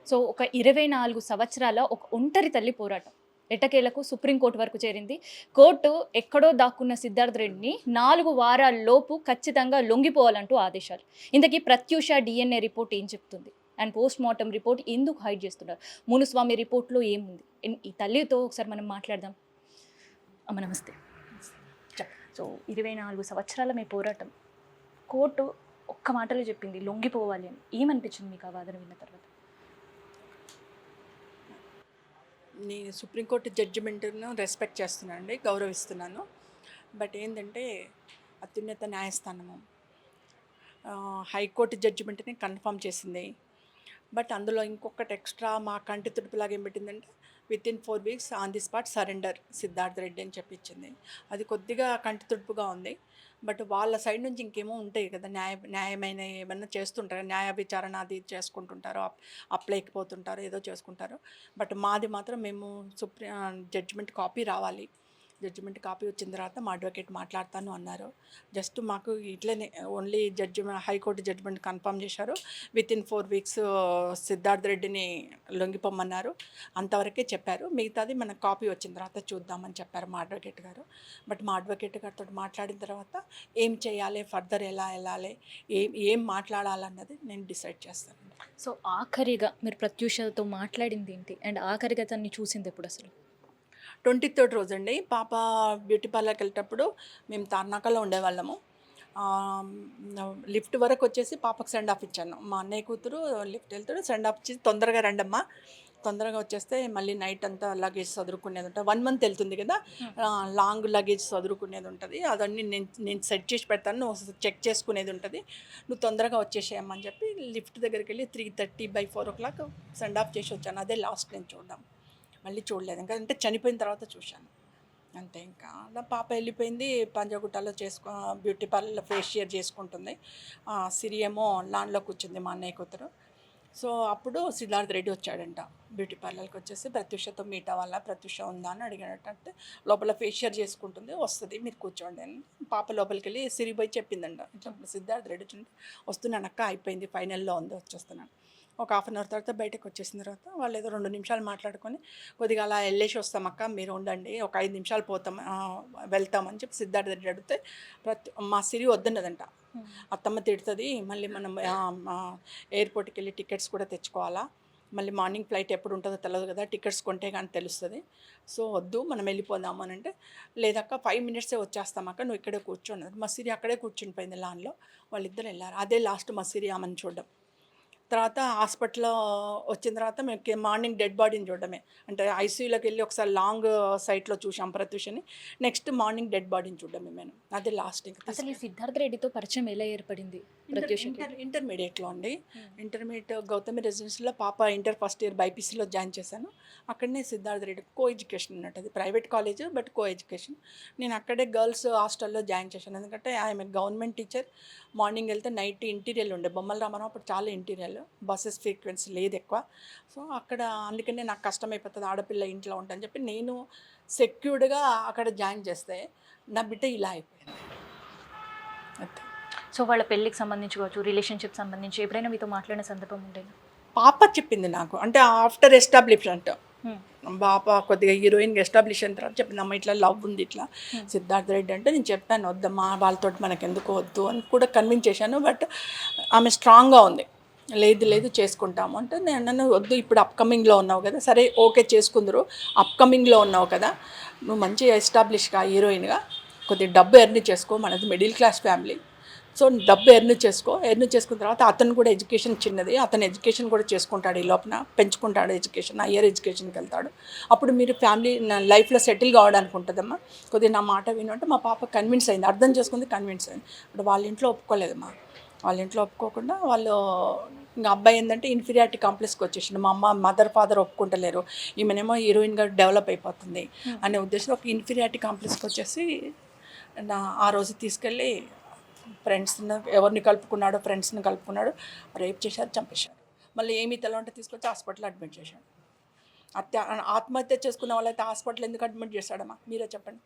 So ఒక 24 సంవత్సరాల ఒక ఒంటరి తల్లి పోరాటం. ఎట్టకేలకు సుప్రీంకోర్టు వరకు చేరింది. కోర్టు ఎక్కడో దాక్కున్న సిద్ధార్థ్ రెడ్డిని 4 వారాల్లోపు ఖచ్చితంగా లొంగిపోవాలంటూ ఆదేశాలు. ఇంతకీ ప్రత్యూష డీఎన్ఏ రిపోర్ట్ ఏం చెప్తుంది? అండ్ పోస్ట్ మార్టం రిపోర్ట్ ఎందుకు హైడ్ చేస్తున్నారు? మునుస్వామి రిపోర్ట్‌లో ఏముంది? ఈ తల్లితో ఒకసారి మనం మాట్లాడదాం. అమ్మ నమస్తే. సో 24 సంవత్సరాల మీ పోరాటం. కోర్టు ఒక్క మాటలో చెప్పింది లొంగిపోవాలి అని. ఏమనిపించింది మీకు ఆ వాదన విన్న తర్వాత? నేను సుప్రీంకోర్టు జడ్జిమెంట్ను రెస్పెక్ట్ చేస్తున్నాను అండి, గౌరవిస్తున్నాను. బట్ ఏంటంటే అత్యున్నత న్యాయస్థానము హైకోర్టు జడ్జిమెంట్ని కన్ఫర్మ్ చేసింది. బట్ అందులో ఇంకొకటి ఎక్స్ట్రా మా కంటి తుడుపులాగా ఏం పెట్టిందంటే within 4 weeks on the spot surrender Siddharth Reddy అని చెప్పించింది. అది కొద్దిగా కంటి తుడుపుగా ఉంది. బట్ వాళ్ళ సైడ్ నుంచి ఇంకేమో ఉంటాయి కదా, న్యాయమైన ఏమన్నా చేస్తుంటారు, న్యాయ విచారణ అది చేసుకుంటుంటారు, అప్లైకి పోతుంటారు, ఏదో చేసుకుంటారు. బట్ మాది మాత్రం మేము జడ్జిమెంట్ కాపీ రావాలి. జడ్జిమెంట్ కాపీ వచ్చిన తర్వాత మా అడ్వకేట్ మాట్లాడతాను అన్నారు. జస్ట్ మాకు ఇట్లనే ఓన్లీ హైకోర్టు జడ్జిమెంట్ కన్ఫర్మ్ చేశారు. వితిన్ 4 వీక్స్ సిద్ధార్థ్ రెడ్డిని లొంగిపోమన్నారు, అంతవరకే చెప్పారు. మిగతాది మనకు కాపీ వచ్చిన తర్వాత చూద్దామని చెప్పారు మా అడ్వకేట్ గారు. బట్ మా అడ్వకేట్ గారితో మాట్లాడిన తర్వాత ఏం చేయాలి, ఫర్దర్ ఎలా వెళ్ళాలి, ఏం మాట్లాడాలన్నది నేను డిసైడ్ చేస్తాను. సో ఆఖరిగా మీరు ప్రత్యూషతో మాట్లాడింది ఏంటి? అండ్ ఆఖరిగా తన్ని చూసింది ఎప్పుడు అసలు? 23rd రోజు అండి. పాప బ్యూటీ పార్లర్కి వెళ్ళేటప్పుడు మేము తార్నాకలో ఉండేవాళ్ళము. లిఫ్ట్ వరకు వచ్చేసి పాపకు సెండ్ ఆఫ్ ఇచ్చాను. మా అన్నయ్య కూతురు లిఫ్ట్ వెళ్తాడు, సెండ్ ఆఫ్ ఇచ్చి తొందరగా రండమ్మా, తొందరగా వచ్చేస్తే మళ్ళీ నైట్ అంతా లగేజ్ చదువుకునేది ఉంటుంది. 1 month వెళ్తుంది కదా, లాంగ్ లగేజ్ చదువుకునేది ఉంటుంది. అదన్నీ నేను సెట్ చేసి పెడతాను, నువ్వు చెక్ చేసుకునేది ఉంటుంది, నువ్వు తొందరగా వచ్చేసేయమ్మని చెప్పి లిఫ్ట్ దగ్గరికి వెళ్ళి 3:30 by 4 o'clock సెండ్ ఆఫ్ చేసి వచ్చాను. అదే లాస్ట్ నేను చూడడం, మళ్ళీ చూడలేదు. ఇంకా అంటే చనిపోయిన తర్వాత చూశాను అంతే. ఇంకా అలా పాప వెళ్ళిపోయింది. పంజాగుట్టలో బ్యూటీ పార్లర్లో ఫేషియర్ చేసుకుంటుంది. సిరి ఏమో లాన్లో కూర్చుంది, మా అన్నయ్య కూతురు. సో అప్పుడు సిద్ధార్థ్ రెడ్డి వచ్చాడంట బ్యూటీ పార్లర్కి. వచ్చేసి ప్రత్యూషతో మీట్ అవ్వాలా, ప్రత్యూష ఉందా అని అడిగాడంటే లోపల ఫేషియర్ చేసుకుంటుంది, వస్తుంది, మీరు కూర్చోండి అని. పాప లోపలికి వెళ్ళి సిరి పోయి చెప్పిందంట, ఇట్లా సిద్ధార్థ్ రెడ్డి వచ్చి వస్తున్నానక్క, అయిపోయింది, ఫైనల్లో ఉంది, వచ్చేస్తున్నాను. ఒక 1/2 hour తర్వాత బయటకు వచ్చేసిన తర్వాత వాళ్ళు ఏదో 2 నిమిషాలు మాట్లాడుకొని కొద్దిగా అలా వెళ్ళేసి వస్తామక్క, మీరు ఉండండి, ఒక 5 నిమిషాలు పోతాం, వెళ్తామని చెప్పి సిద్ధార్థ రెడ్డి అడిగితే మా సిరి వద్దన్నదంట. అత్తమ్మ తిడుతుంది, మళ్ళీ మనం ఎయిర్పోర్ట్కి వెళ్ళి టికెట్స్ కూడా తెచ్చుకోవాలా, మళ్ళీ మార్నింగ్ ఫ్లైట్ ఎప్పుడు ఉంటుందో తెలియదు కదా, టికెట్స్ కొంటే కానీ తెలుస్తుంది, సో వద్దు మనం వెళ్ళిపోదాము అని అంటే, లేదక్క 5 minutes వచ్చేస్తామక్క, నువ్వు ఇక్కడే కూర్చోన్నది. మా సిరి అక్కడే కూర్చుని పోయింది లాన్లో. వాళ్ళిద్దరు వెళ్ళారు. అదే లాస్ట్ మా సిరి ఆమెను చూడడం. తర్వాత హాస్పిటల్లో వచ్చిన తర్వాత మేము మార్నింగ్ డెడ్ బాడీని చూడడమే, అంటే ఐసీయూలోకి వెళ్ళి ఒకసారి లాంగ్ సైట్లో చూసాం ప్రత్యూషని, నెక్స్ట్ మార్నింగ్ డెడ్ బాడీని చూడడమే మేము. అదే లాస్ట్. అసలు ఈ సిద్ధార్థ్ రెడ్డితో పరిచయం ఎలా ఏర్పడింది ప్రత్యూష? ఇంటర్మీడియట్లో అండి. ఇంటర్మీడియట్ గౌతమి రెసిడెన్సీలో పాప ఇంటర్ ఫస్ట్ ఇయర్ బైపీసీలో జాయిన్ చేశాను. అక్కడనే సిద్ధార్థ్ రెడ్డి కో ఎడ్యుకేషన్ ఉన్నట్టు, అది private college but co education. నేను అక్కడే గర్ల్స్ హాస్టల్లో జాయిన్ చేశాను, ఎందుకంటే ఆమె గవర్నమెంట్ టీచర్. మార్నింగ్ వెళ్తే నైట్ ఇంటీరియల్ ఉండే, బొమ్మల రామారావు అప్పుడు చాలా ఇంటీరియల్, బస్సెస్ ఫ్రీక్వెన్సీ లేదు ఎక్కువ. సో అక్కడ అందుకనే నాకు కష్టమైపోతుంది, ఆడపిల్ల ఇంట్లో ఉంటాను చెప్పి నేను సెక్యూర్డ్గా అక్కడ జాయిన్ చేస్తే నా బిడ్డ ఇలా అయిపోయింది. అంతే. సో వాళ్ళ పెళ్ళికి సంబంధించి కావచ్చు, రిలేషన్షిప్ సంబంధించి ఎప్పుడైనా మీతో మాట్లాడిన సందర్భం ఉండేనా? పాప చెప్పింది నాకు, అంటే ఆఫ్టర్ ఎస్టాబ్లిష్మెంట్ పాప కొద్దిగా హీరోయిన్గా ఎస్టాబ్లిష్ అయిన తర్వాత చెప్పింది, అమ్మ ఇట్లా లవ్ ఉంది ఇట్లా సిద్ధార్థ్ రెడ్డి అంటే. నేను చెప్పాను వద్దమ్మా, వాళ్ళతో మనకు ఎందుకు వద్దు అని కూడా కన్విన్స్ చేశాను. బట్ ఆమె స్ట్రాంగ్గా ఉంది, లేదు లేదు చేసుకుంటాము అంటే. నేను వద్దు, ఇప్పుడు అప్కమింగ్లో ఉన్నావు కదా, సరే ఓకే చేసుకుందరు, అప్కమింగ్లో ఉన్నావు కదా, నువ్వు మంచిగా ఎస్టాబ్లిష్గా హీరోయిన్గా కొద్దిగా డబ్బు ఎర్న్ చేసుకో, మనది మిడిల్ క్లాస్ ఫ్యామిలీ, సో డబ్బు ఎర్న్ చేసుకున్న తర్వాత అతను కూడా ఎడ్యుకేషన్ చిన్నది, అతను ఎడ్యుకేషన్ కూడా చేసుకుంటాడు, ఈ లోపల పెంచుకుంటాడు ఎడ్యుకేషన్, హయ్యర్ ఎడ్యుకేషన్కి వెళ్తాడు, అప్పుడు మీరు ఫ్యామిలీ లైఫ్లో సెటిల్ కావడానికి ఉంటుందమ్మా, కొద్దిగా నా మాట విను అంటే. మా పాప కన్విన్స్ అయింది, అర్థం చేసుకుంది, కన్విన్స్ అయింది. ఇప్పుడు వాళ్ళ ఇంట్లో ఒప్పుకోలేదమ్మా, వాళ్ళ ఇంట్లో ఒప్పుకోకుండా వాళ్ళు ఇంకా అబ్బాయి ఏంటంటే ఇన్ఫీరియారిటీ కాంప్లెక్స్కి వచ్చేసిండు. మా మదర్ ఫాదర్ ఒప్పుకుంటలేరు, ఈమెనేమో హీరోయిన్గా డెవలప్ అయిపోతుంది అనే ఉద్దేశంలో ఒక ఇన్ఫీరియారిటీ కాంప్లెక్స్కి వచ్చేసి ఆ రోజు తీసుకెళ్ళి ఫ్రెండ్స్ని ఎవరిని కలుపుకున్నాడో ఫ్రెండ్స్ని కలుపుకున్నాడు, రేప్ చేశారు, చంపేశారు. మళ్ళీ ఏమీ తెలవంటే తీసుకొచ్చి హాస్పిటల్లో అడ్మిట్ చేశాడు. ఆత్మహత్య చేసుకున్న వాళ్ళైతే హాస్పిటల్ ఎందుకు అడ్మిట్ చేశాడమ్మా, మీరే చెప్పండి.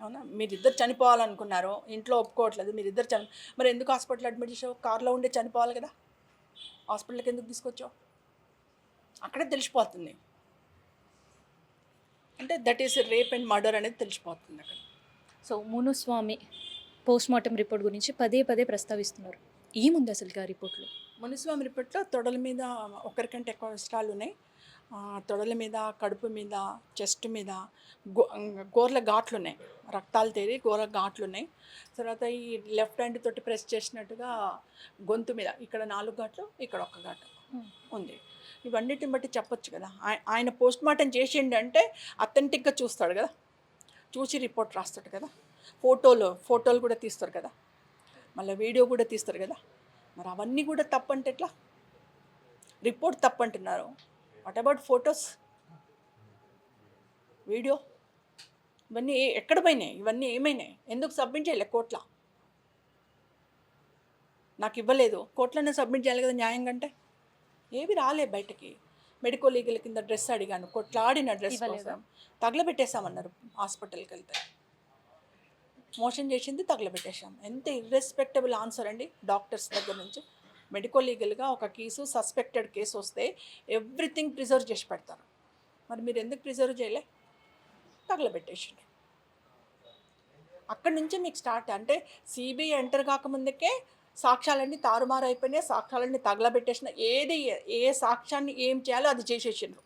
అవునా, మీరిద్దరు చనిపోవాలనుకున్నారు, ఇంట్లో ఒప్పుకోవట్లేదు, మీరిద్దరు మరి ఎందుకు హాస్పిటల్ అడ్మిట్ చేసావు? కార్లో ఉండే చనిపోవాలి కదా, హాస్పిటల్కి ఎందుకు తీసుకొచ్చావు? అక్కడే తెలిసిపోతుంది. అంటే that is rape and murder అనేది తెలిసిపోతుంది అక్కడ. So Munuswamy post mortem report గురించి పదే పదే ప్రస్తావిస్తున్నారు. ఏముంది అసలు ఆ రిపోర్ట్లో? మునిస్వామి రిపోర్ట్లో తొడల మీద ఒకరికంటే ఎక్కువ విషయాలు ఉన్నాయి. తొడల మీద, కడుపు మీద, చెస్ట్ మీద గోర్ల ఘాట్లు ఉన్నాయి, రక్తాలు తేరి గోర్ల ఘాట్లు ఉన్నాయి. తర్వాత ఈ లెఫ్ట్ హ్యాండ్ తోటి ప్రెస్ చేసినట్టుగా గొంతు మీద ఇక్కడ 4 ఘాట్లు, ఇక్కడ 1 ఘాటు ఉంది. ఇవన్నిటిని బట్టి చెప్పొచ్చు కదా. ఆయన పోస్ట్ మార్టం చేసిండు అంటే అథెంటిక్గా చూస్తాడు కదా, చూసి రిపోర్ట్ రాస్తాడు కదా. ఫోటోలు కూడా తీస్తారు కదా, మళ్ళీ వీడియో కూడా తీస్తారు కదా. మరి అవన్నీ కూడా తప్పంటే ఎట్లా? రిపోర్ట్ తప్పంటున్నారు, వాట్ అబౌట్ ఫొటోస్, వీడియో? ఇవన్నీ ఎక్కడ పోయినాయి? ఇవన్నీ ఏమైనాయి? ఎందుకు సబ్మిట్ చేయలే కోర్టులో? నాకు ఇవ్వలేదు, కోర్టులోనే సబ్మిట్ చేయాలి కదా న్యాయంగా. అంటే ఏవి రాలే బయటకి. మెడికల్ లీగల్ కింద డ్రెస్ అడిగాను, కొట్లాడిన డ్రెస్ కోసం తగలబెట్టేసామన్నారు. హాస్పిటల్కి వెళ్తే మోషన్ చేసింది, తగలబెట్టేసాం. ఎంత ఇర్రెస్పెక్టబుల్ ఆన్సర్ అండి డాక్టర్స్ దగ్గర నుంచి. మెడికల్ లీగల్గా ఒక కేసు, సస్పెక్టెడ్ కేసు వస్తే ఎవ్రీథింగ్ ప్రిజర్వ్ చేసి పెడతారు. మరి మీరు ఎందుకు ప్రిజర్వ్ చేయలే? తగలబెట్టేసారు. అక్కడి నుంచి మీకు స్టార్ట్. అంటే సిబిఐ ఎంటర్ కాకముందుకే సాక్ష్యాలన్నీ తారుమారు అయిపోయినాయి, సాక్ష్యాలన్నీ తగలబెట్టేసిన. ఏ సాక్ష్యాన్ని ఏం చేయాలో అది చేసేసిండ్రు,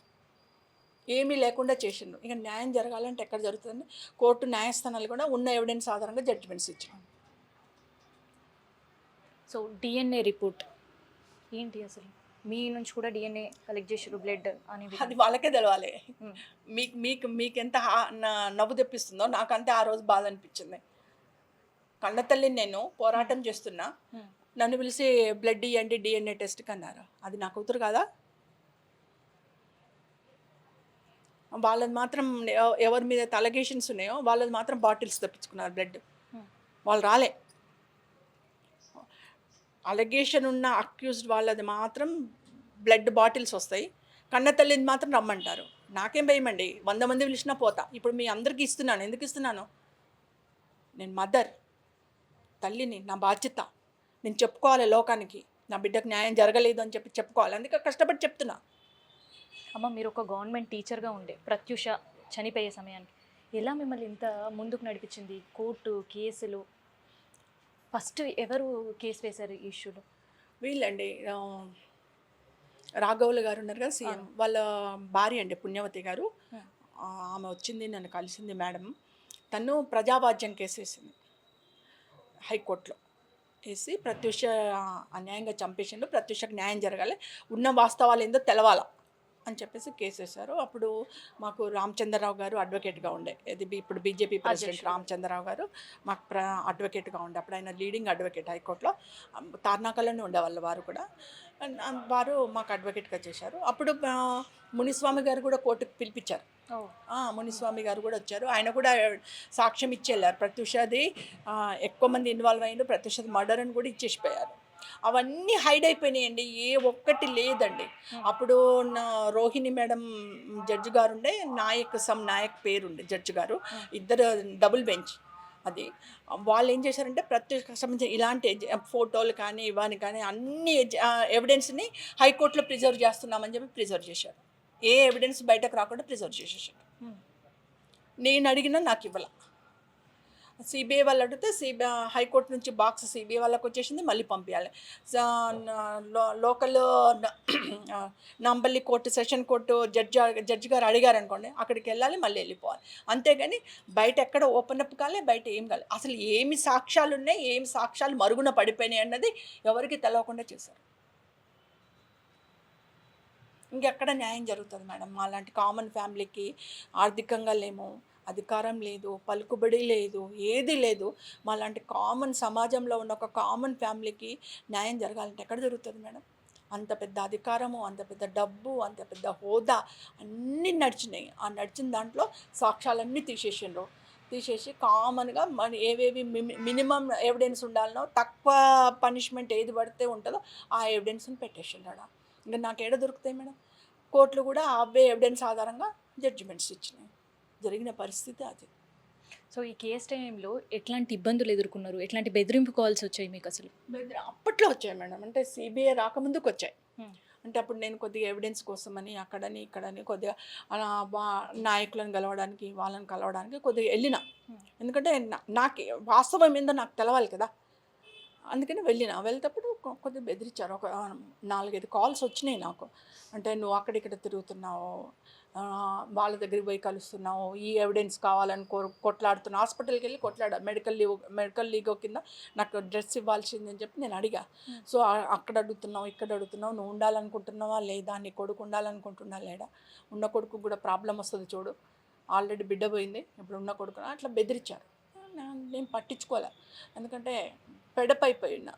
ఏమీ లేకుండా చేసిండ్రు. ఇక న్యాయం జరగాలంటే ఎక్కడ జరుగుతుంది? కోర్టు న్యాయస్థానాలు కూడా ఉన్న ఎవిడెన్స్ ఆధారంగా జడ్జిమెంట్స్ ఇచ్చినాం. సో డిఎన్ఏ రిపోర్ట్ ఏంటి అసలు? మీ నుంచి కూడా డిఎన్ఏ కలెక్ట్ చేసారు, బ్లడ్ అనేది. అది వాళ్ళకే తెలవాలి. మీకెంత నవ్వు తెప్పిస్తుందో నాకంతే ఆ రోజు బాధ అనిపించింది. కన్నతల్లిని నేను పోరాటం చేస్తున్నా, నన్ను పిలిచి బ్లడ్ ఇవ్వండి డిఎన్ఏ టెస్ట్కి అన్నారు. అది నా కూతురు కాదా? వాళ్ళది మాత్రం ఎవరి మీద అలిగేషన్స్ ఉన్నాయో వాళ్ళది మాత్రం బాటిల్స్ తెప్పించుకున్నారు బ్లడ్. వాళ్ళు రాలే. అలిగేషన్ ఉన్న అక్యూజ్డ్ వాళ్ళది మాత్రం బ్లడ్ బాటిల్స్ వస్తాయి. కన్నతల్లిని మాత్రం రమ్మంటారు. నాకేం భయమండి, 100 మంది పిలిచినా పోతా. ఇప్పుడు మీ అందరికీ ఇస్తున్నాను. ఎందుకు ఇస్తున్నాను? నేను మదర్, తల్లిని, నా బాధ్యత. నేను చెప్పుకోవాలి లోకానికి, నా బిడ్డకు న్యాయం జరగలేదు అని చెప్పుకోవాలి. అందుకే కష్టపడి చెప్తున్నా. అమ్మ, మీరు ఒక గవర్నమెంట్ టీచర్గా ఉండే ప్రత్యూష చనిపోయే సమయానికి ఎలా మిమ్మల్ని ఇంత ముందుకు నడిపించింది? కోర్టు కేసులు, ఫస్ట్ ఎవరు కేసు వేశారు ఈ ఇష్యూలో? వీళ్ళండి, రాఘవులు గారు ఉన్నారు కదా సీఎం, వాళ్ళ భార్య అండి పుణ్యవతి గారు. ఆమె వచ్చింది, నన్ను కలిసింది మేడం. తను ప్రజావాజ్యం కేసు వేసింది హైకోర్టులో. వేసి ప్రత్యూష అన్యాయంగా చంపేసిండు, ప్రత్యూషకు న్యాయం జరగాలి, ఉన్న వాస్తవాలు ఏందో తెలవాలా అని చెప్పేసి కేసు వేశారు. అప్పుడు మాకు రామచంద్రరావు గారు అడ్వకేట్గా ఉండే, ఇప్పుడు బీజేపీ ప్రెసిడెంట్ రామచంద్రరావు గారు మాకు అడ్వకేట్గా ఉండే. అప్పుడు ఆయన లీడింగ్ అడ్వకేట్ హైకోర్టులో, తార్నాకలోనే ఉండేవాళ్ళు వారు కూడా. వారు మాకు అడ్వకేట్గా చేశారు. అప్పుడు మునిస్వామి గారు కూడా కోర్టుకు పిలిపించారు. మునిస్వామి గారు కూడా వచ్చారు. ఆయన కూడా సాక్ష్యం ఇచ్చి వెళ్ళారు. ప్రత్యూషది ఎక్కువ మంది ఇన్వాల్వ్ అయ్యిండు, ప్రత్యూషది మర్డర్ అని కూడా ఇచ్చేసిపోయారు. అవన్నీ హైడ్ అయిపోయినాయండి, ఏ ఒక్కటి లేదండి. అప్పుడు రోహిణి మేడం జడ్జి గారు ఉండే, నాయక్ పేరుండే జడ్జి గారు, ఇద్దరు డబుల్ బెంచ్. అది వాళ్ళు ఏం చేశారంటే ప్రత్యేక సంబంధించిన ఇలాంటి ఫోటోలు కానీ ఇవన్నీ కానీ అన్ని ఎవిడెన్స్ని హైకోర్టులో ప్రిజర్వ్ చేస్తున్నామని చెప్పి ప్రిజర్వ్ చేశారు. ఏ ఎవిడెన్స్ బయటకు రాకుండా ప్రిజర్వ్ చేసేసారు. నేను అడిగినా నాకు ఇవ్వాల. సిబిఐ వాళ్ళు అడిగితే హైకోర్టు నుంచి బాక్స్ సిబిఐ వాళ్ళకి వచ్చేసింది, మళ్ళీ పంపించాలి. Local Nampally court, session court judge గారు అడిగారు అనుకోండి, అక్కడికి వెళ్ళాలి, మళ్ళీ వెళ్ళిపోవాలి. అంతేగాని బయట ఎక్కడ ఓపెన్ అప్ కాలే, బయట ఏం కాలే. అసలు ఏమి సాక్ష్యాలు ఉన్నాయి, ఏమి సాక్ష్యాలు మరుగున పడిపోయినాయి అన్నది ఎవరికి తెలవకుండా చేశారు. ఇంకెక్కడ న్యాయం జరుగుతుంది మేడం? అలాంటి కామన్ ఫ్యామిలీకి ఆర్థికంగా లేము, అధికారం లేదు, పలుకుబడి లేదు, ఏది లేదు. మాలాంటి కామన్ సమాజంలో ఉన్న ఒక కామన్ ఫ్యామిలీకి న్యాయం జరగాలంటే ఎక్కడ జరుగుతుంది మేడం? అంత పెద్ద అధికారము, అంత పెద్ద డబ్బు, అంత పెద్ద హోదా అన్నీ నడిచినాయి. ఆ నడిచిన దాంట్లో సాక్ష్యాలన్నీ తీసేసి కామన్గా మన ఏవేవి మినిమం ఎవిడెన్స్ ఉండాలనో, తక్కువ పనిష్మెంట్ ఏది పడితే ఉంటుందో ఆ ఎవిడెన్స్ని పెట్టేసిండాడు. ఇంకా నాకు ఏడ దొరుకుతాయి మేడం? కోర్టులు కూడా అవే ఎవిడెన్స్ ఆధారంగా జడ్జిమెంట్స్ ఇచ్చినాయి. జరిగిన పరిస్థితి అది. సో ఈ కేసు టైంలో ఎట్లాంటి ఇబ్బందులు ఎదుర్కొన్నారు? ఎట్లాంటి బెదిరింపు కాల్స్ వచ్చాయి మీకు అసలు? అప్పట్లో వచ్చాయి మేడం, అంటే సిబిఐ రాకముందుకు వచ్చాయి. అంటే అప్పుడు నేను కొద్దిగా ఎవిడెన్స్ కోసమని అక్కడని ఇక్కడని కొద్దిగా అలా నాయకులను కలవడానికి వాళ్ళని కలవడానికి కొద్దిగా వెళ్ళిన. ఎందుకంటే నాకు వాస్తవం ఏందో నాకు తెలవాలి కదా. అందుకని వెళ్తేప్పుడు కొద్దిగా బెదిరించారు. ఒక 4, 5 కాల్స్ వచ్చినాయి నాకు. అంటే నువ్వు అక్కడిక్కడ తిరుగుతున్నావు, వాళ్ళ దగ్గరికి పోయి కలుస్తున్నావు, ఈ ఎవిడెన్స్ కావాలని కొట్లాడుతున్నావు. హాస్పిటల్కి వెళ్ళి కొట్లాడా, మెడికల్ లీగో కింద నాకు డ్రెస్ ఇవ్వాల్సిందని చెప్పి నేను అడిగా. సో అక్కడ అడుగుతున్నావు, ఇక్కడ అడుగుతున్నావు, నువ్వు ఉండాలనుకుంటున్నావా లేదా, నీ కొడుకు ఉండాలనుకుంటున్నా లేడా, ఉన్న కొడుకు కూడా ప్రాబ్లం వస్తుంది చూడు, ఆల్రెడీ బిడ్డ పోయింది, ఇప్పుడు ఉన్న కొడుకు అట్లా బెదిరించారు. నేను పట్టించుకోలే, ఎందుకంటే ఫెడప్ అయిపోయినా.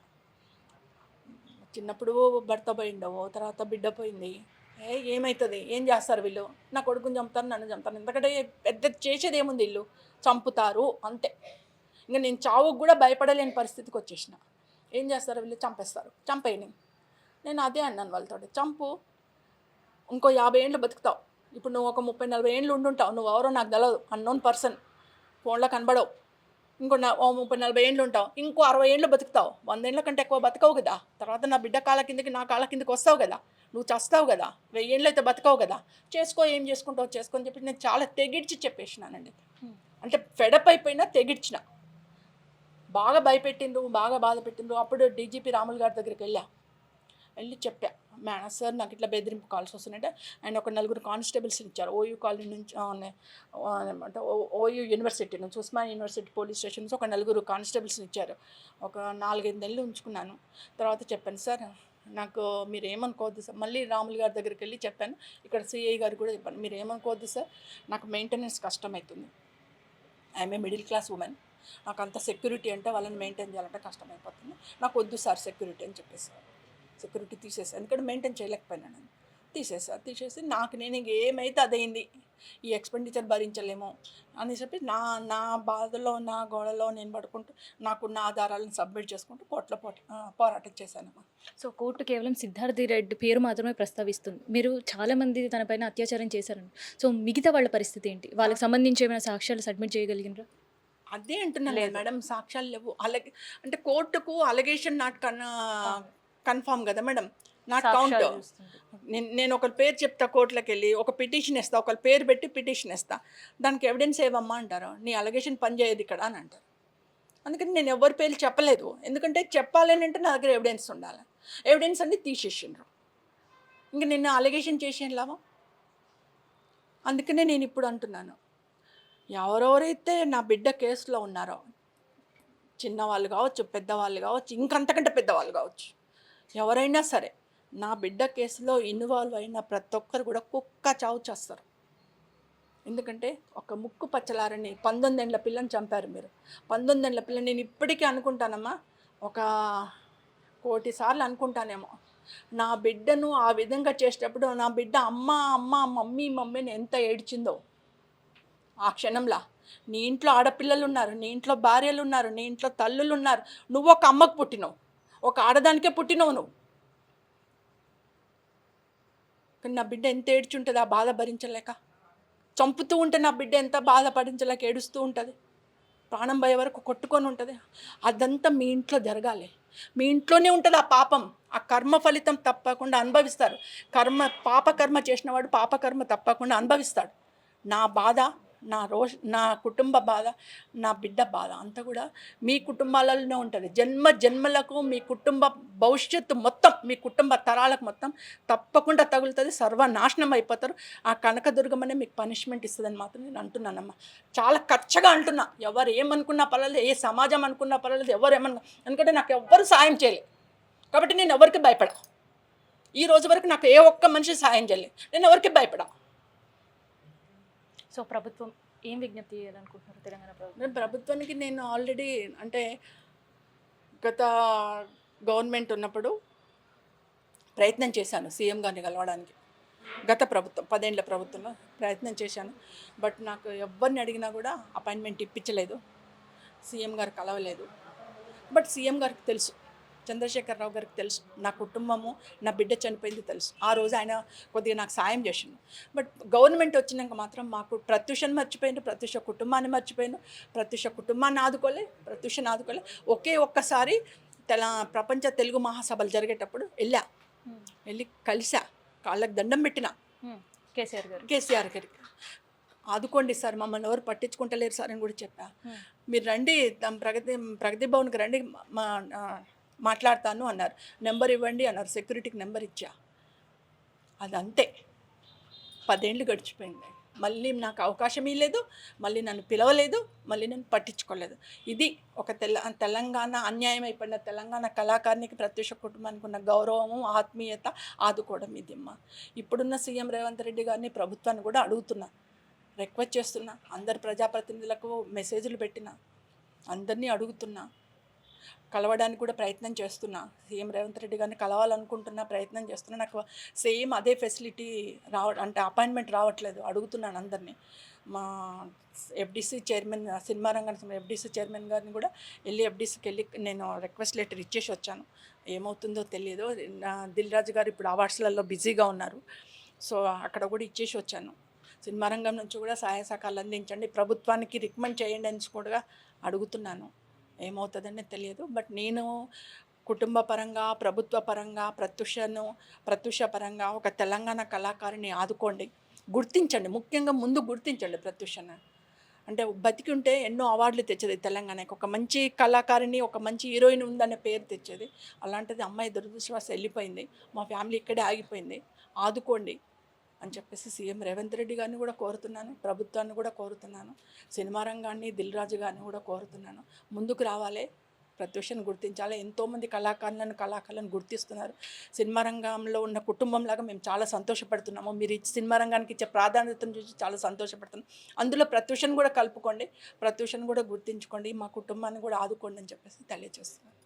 చిన్నప్పుడు భర్త పోయిండవు, తర్వాత బిడ్డ పోయింది, ఏమవుతుంది, ఏం చేస్తారు వీళ్ళు, నా కొడుకుని చంపుతారు, నన్ను చంపుతారు, ఎందుకంటే పెద్ద చేసేది ఏముంది, ఇల్లు చంపుతారు అంతే. ఇంకా నేను చావుకు కూడా భయపడలేని పరిస్థితికి వచ్చేసిన. ఏం చేస్తారు వీళ్ళు, చంపేస్తారు, చంపేయని. నేను అదే అన్నాను వాళ్ళతో, చంపు, ఇంకో 50 ఏళ్ళు బతుకుతావు. ఇప్పుడు నువ్వు ఒక 30-40 ఏళ్ళు ఉండుంటావు, నువ్వు ఎవరో నాకు తెలియదు, అన్నోన్ పర్సన్, ఫోన్లో కనబడవు. ఇంకో 30-40 ఏళ్ళు ఉంటావు, ఇంకో 60 ఏళ్ళు బతుకుతావు, 100 ఏళ్ళ కంటే ఎక్కువ బతకవు కదా. తర్వాత నా బిడ్డ కాళ్ళ కిందకి, నా కాళ్ళ కిందకి వస్తావు కదా, నువ్వు చస్తావు కదా, 1000 ఏళ్ళు అయితే బతకవు కదా, చేసుకో, ఏం చేసుకుంటావు చేసుకొని చెప్పి నేను చాలా తెగిడ్చి చెప్పేసినానండి. అంటే ఫెడప్ అయిపోయినా తెగిడ్చిన. బాగా భయపెట్టిండ్రు, బాగా బాధ పెట్టిండ్రు. అప్పుడు డీజీపీ రాములు గారి దగ్గరికి వెళ్ళి చెప్పా, మేడం సార్ నాకు ఇట్లా బెదిరింపు కాల్స్ వస్తున్నాయంటే ఆయన ఒక 4 కానిస్టేబుల్స్ని ఇచ్చారు. ఓయూ కాలనీ నుంచి అంటే ఓయూ యూనివర్సిటీ నుంచి, ఉస్మానియా యూనివర్సిటీ పోలీస్ స్టేషన్ నుంచి ఒక 4 కానిస్టేబుల్స్ని ఇచ్చారు. ఒక 4-5 నెలలు ఉంచుకున్నాను. తర్వాత చెప్పాను, సార్ నాకు మీరు ఏమనుకోవద్దు సార్. మళ్ళీ రాములు గారి దగ్గరికి వెళ్ళి చెప్పాను, ఇక్కడ సిఐ గారు కూడా చెప్పాను, మీరు ఏమనుకోవద్దు సార్, నాకు మెయింటెనెన్స్ కష్టమవుతుంది, I'm a middle class women, నాకు అంత సెక్యూరిటీ అంటే వాళ్ళని మెయింటైన్ చేయాలంటే కష్టమైపోతుంది, నాకు వద్దు సార్ సెక్యూరిటీ అని చెప్పేసారు. సెక్యూరిటీ తీసేసాను, ఎందుకంటే మెయింటైన్ చేయలేకపోయినాను. తీసేసి నాకు నేను ఏమైతే అదైంది, ఈ ఎక్స్పెండిచర్ భరించలేము అని చెప్పి నా బాధలో, నా గోడలో నేను పడుకుంటూ నాకున్న ఆధారాలను సబ్మిట్ చేసుకుంటూ కోర్టులో పోరాటం చేశానమ్మా. సో కోర్టు కేవలం సిద్ధార్థి రెడ్డి పేరు మాత్రమే ప్రస్తావిస్తుంది. మీరు చాలామంది తనపైన అత్యాచారం చేశారండి. సో మిగతా వాళ్ళ పరిస్థితి ఏంటి? వాళ్ళకి సంబంధించి ఏమైనా సాక్ష్యాలు సబ్మిట్ చేయగలిగినరా? అదే అంటున్నాను మేడం, సాక్ష్యాలు లేవు. అంటే కోర్టుకు అలిగేషన్ నాట్ కన్ఫామ్ కదా మేడం, నాట్ కౌంట్. నేను ఒకరి పేరు చెప్తా, కోర్టులోకి వెళ్ళి ఒక పిటిషన్ ఇస్తా, ఒకరి పేరు పెట్టి పిటిషన్ ఇస్తా, దానికి ఎవిడెన్స్ ఏవమ్మా అంటారు, నీ అలిగేషన్ పనిచేయదు ఇక్కడ అని అంటారు. అందుకని నేను ఎవరి పేరు చెప్పలేదు, ఎందుకంటే చెప్పాలని అంటే నా దగ్గర ఎవిడెన్స్ ఉండాలి. ఎవిడెన్స్ అన్ని తీసేసిండ్రు, ఇంక నిన్ను అలిగేషన్ చేసేం లాభం. అందుకనే నేను ఇప్పుడు అంటున్నాను, ఎవరెవరైతే నా బిడ్డ కేసులో ఉన్నారో, చిన్నవాళ్ళు కావచ్చు, పెద్దవాళ్ళు కావచ్చు, ఇంకంతకంటే పెద్దవాళ్ళు కావచ్చు, ఎవరైనా సరే నా బిడ్డ కేసులో ఇన్వాల్వ్ అయిన ప్రతి ఒక్కరు కూడా కుక్క చావు చేస్తారు. ఎందుకంటే ఒక ముక్కు పచ్చలారని 19 ఏళ్ళ పిల్లని చంపారు మీరు. 19 ఏళ్ళ పిల్లని నేను ఇప్పటికీ అనుకుంటానమ్మా, ఒక 1,000,000 సార్లు అనుకుంటానేమో, నా బిడ్డను ఆ విధంగా చేసేటప్పుడు నా బిడ్డ అమ్మ అమ్మ మమ్మీ మమ్మీని ఎంత ఏడ్చిందో ఆ క్షణంలో. నీ ఇంట్లో ఆడపిల్లలు ఉన్నారు, నీ ఇంట్లో భార్యలు ఉన్నారు, నీ ఇంట్లో తల్లులు ఉన్నారు, నువ్వు ఒక అమ్మకు పుట్టినవు, ఒక ఆడదానికే పుట్టినవు నువ్వు. కానీ నా బిడ్డ ఎంత ఏడ్చుంటుంది ఆ బాధ భరించలేక. చంపుతూ ఉంటే నా బిడ్డ ఎంత బాధ భరించలేక ఏడుస్తూ ఉంటుంది, ప్రాణం పోయే వరకు కొట్టుకొని ఉంటుంది. అదంతా మీ ఇంట్లో జరగాలి, మీ ఇంట్లోనే ఉంటుంది ఆ పాపం. ఆ కర్మ ఫలితం తప్పకుండా అనుభవిస్తారు. పాపకర్మ చేసిన వాడు పాపకర్మ తప్పకుండా అనుభవిస్తాడు. నా బాధ, నా కుటుంబ బాధ, నా బిడ్డ బాధ అంతా కూడా మీ కుటుంబాలలోనే ఉంటుంది. జన్మలకు మీ కుటుంబ భవిష్యత్తు మొత్తం, మీ కుటుంబ తరాలకు మొత్తం తప్పకుండా తగులుతుంది, సర్వనాశనం అయిపోతారు. ఆ కనకదుర్గమనే మీకు పనిష్మెంట్ ఇస్తుందని మాత్రం నేను అంటున్నానమ్మా. చాలా ఖర్చుగా అంటున్నా, ఎవరు ఏమనుకున్నా పర్వాలేదు, ఏ సమాజం అనుకున్నా పర్వాలేదు, ఎవరు ఏమన్నా, ఎందుకంటే నాకు ఎవ్వరు సాయం చేయలేదు కాబట్టి నేను ఎవరికి భయపడా. ఈ రోజు వరకు నాకు ఏ ఒక్క మనిషి సాయం చేయలేదు, నేను ఎవరికి భయపడా. సో ప్రభుత్వం ఏం విజ్ఞప్తి చేయాలనుకుంటున్నారు తెలంగాణ ప్రభుత్వం? ప్రభుత్వానికి నేను ఆల్రెడీ అంటే గత గవర్నమెంట్ ఉన్నప్పుడు ప్రయత్నం చేశాను సీఎం గారిని కలవడానికి. గత ప్రభుత్వం 10 ఏళ్ల ప్రభుత్వంలో ప్రయత్నం చేశాను. బట్ నాకు ఎవరిని అడిగినా కూడా అపాయింట్మెంట్ ఇప్పించలేదు, సీఎం గారు కలవలేదు. బట్ సీఎం గారికి తెలుసు, చంద్రశేఖరరావు గారికి తెలుసు, నా కుటుంబము, నా బిడ్డ చనిపోయింది తెలుసు. ఆ రోజు ఆయన కొద్దిగా నాకు సాయం చేసిండు. బట్ గవర్నమెంట్ వచ్చినాక మాత్రం మాకు ప్రత్యూషను మర్చిపోయిండు, ప్రత్యూష కుటుంబాన్ని మర్చిపోయిండు, ప్రత్యూష కుటుంబాన్ని ఆదుకోలే. ఒకే ఒక్కసారి ప్రపంచ తెలుగు మహాసభలు జరిగేటప్పుడు వెళ్ళా. వెళ్ళి కలిసా, కాళ్ళకి దండం పెట్టిన కేసీఆర్ గారు. కేసీఆర్ గారికి. ఆదుకోండి సార్, మమ్మల్ని ఎవరు పట్టించుకుంటలేరు సార్ అని కూడా చెప్పా. మీరు రండి ప్రగతి భవన్కి రండి, మా మాట్లాడతాను అన్నారు. నెంబర్ ఇవ్వండి అన్నారు. సెక్యూరిటీకి నెంబర్ ఇచ్చా. అదంతే. 10 ఏళ్ళు గడిచిపోయింది. మళ్ళీ నాకు అవకాశం ఇవ్వలేదు, మళ్ళీ నన్ను పిలవలేదు, మళ్ళీ నన్ను పట్టించుకోలేదు. ఇది ఒక తెలంగాణ అన్యాయం అయిపోయిన తెలంగాణ కళాకారునికి, ప్రత్యక్ష కుటుంబానికి ఉన్న గౌరవము, ఆత్మీయత, ఆదుకోవడం ఇది అమ్మా. ఇప్పుడున్న సీఎం రేవంత్ రెడ్డి గారిని, ప్రభుత్వాన్ని కూడా అడుగుతున్నా, రిక్వెస్ట్ చేస్తున్నా, అందరు ప్రజాప్రతినిధులకు మెసేజ్లు పెట్టినా, అందరినీ అడుగుతున్నా, కలవడానికి కూడా ప్రయత్నం చేస్తున్నా. సీఎం రేవంత్ రెడ్డి గారిని కలవాలనుకుంటున్నా, ప్రయత్నం చేస్తున్నా. నాకు సేమ్ అదే ఫెసిలిటీ అంటే అపాయింట్మెంట్ రావట్లేదు. అడుగుతున్నాను అందరినీ. మా ఎఫ్డీసీ చైర్మన్, సినిమా రంగానికి ఎఫ్డీసీ చైర్మన్ గారిని కూడా ఎఫ్డీసీకి వెళ్ళి నేను రిక్వెస్ట్ లెటర్ ఇచ్చేసి వచ్చాను. ఏమవుతుందో తెలియదు. దిల్ రాజు గారు ఇప్పుడు అవార్డ్స్లలో బిజీగా ఉన్నారు. సో అక్కడ కూడా ఇచ్చేసి వచ్చాను. సినిమా రంగం నుంచి కూడా సహాయ సహకారాలు అందించండి, ప్రభుత్వానికి రికమెండ్ చేయండి అని కూడా అడుగుతున్నాను. ఏమవుతుందని తెలియదు. బట్ నేను కుటుంబ పరంగా, ప్రభుత్వ పరంగా, ప్రత్యూష పరంగా ఒక తెలంగాణ కళాకారిని ఆదుకోండి, గుర్తించండి. ముఖ్యంగా ముందు గుర్తించండి ప్రత్యూషను. అంటే బతికి ఉంటే ఎన్నో అవార్డులు తెచ్చేది తెలంగాణకి. ఒక మంచి కళాకారిని, ఒక మంచి హీరోయిన్ ఉందనే పేరు తెచ్చేది. అలాంటిది అమ్మాయి దురదృష్టవశాత్తు వెళ్ళిపోయింది. మా ఫ్యామిలీ ఇక్కడే ఆగిపోయింది. ఆదుకోండి అని చెప్పేసి సీఎం రేవంత్ రెడ్డి గారిని కూడా కోరుతున్నాను, ప్రభుత్వాన్ని కూడా కోరుతున్నాను, సినిమా రంగాన్ని, దిల్ రాజు గారిని కూడా కోరుతున్నాను. ముందుకు రావాలి, ప్రత్యూషను గుర్తించాలి. ఎంతోమంది కళాకారులను గుర్తిస్తున్నారు. సినిమా రంగంలో ఉన్న కుటుంబంలాగా మేము చాలా సంతోషపడుతున్నాము. మీరు సినిమా రంగానికి ఇచ్చే ప్రాధాన్యతను చూసి చాలా సంతోషపడుతున్నాం. అందులో ప్రత్యూషను కూడా కలుపుకోండి, ప్రత్యూషను కూడా గుర్తించుకోండి, మా కుటుంబాన్ని కూడా ఆదుకోండి అని చెప్పేసి తెలియజేస్తున్నాను.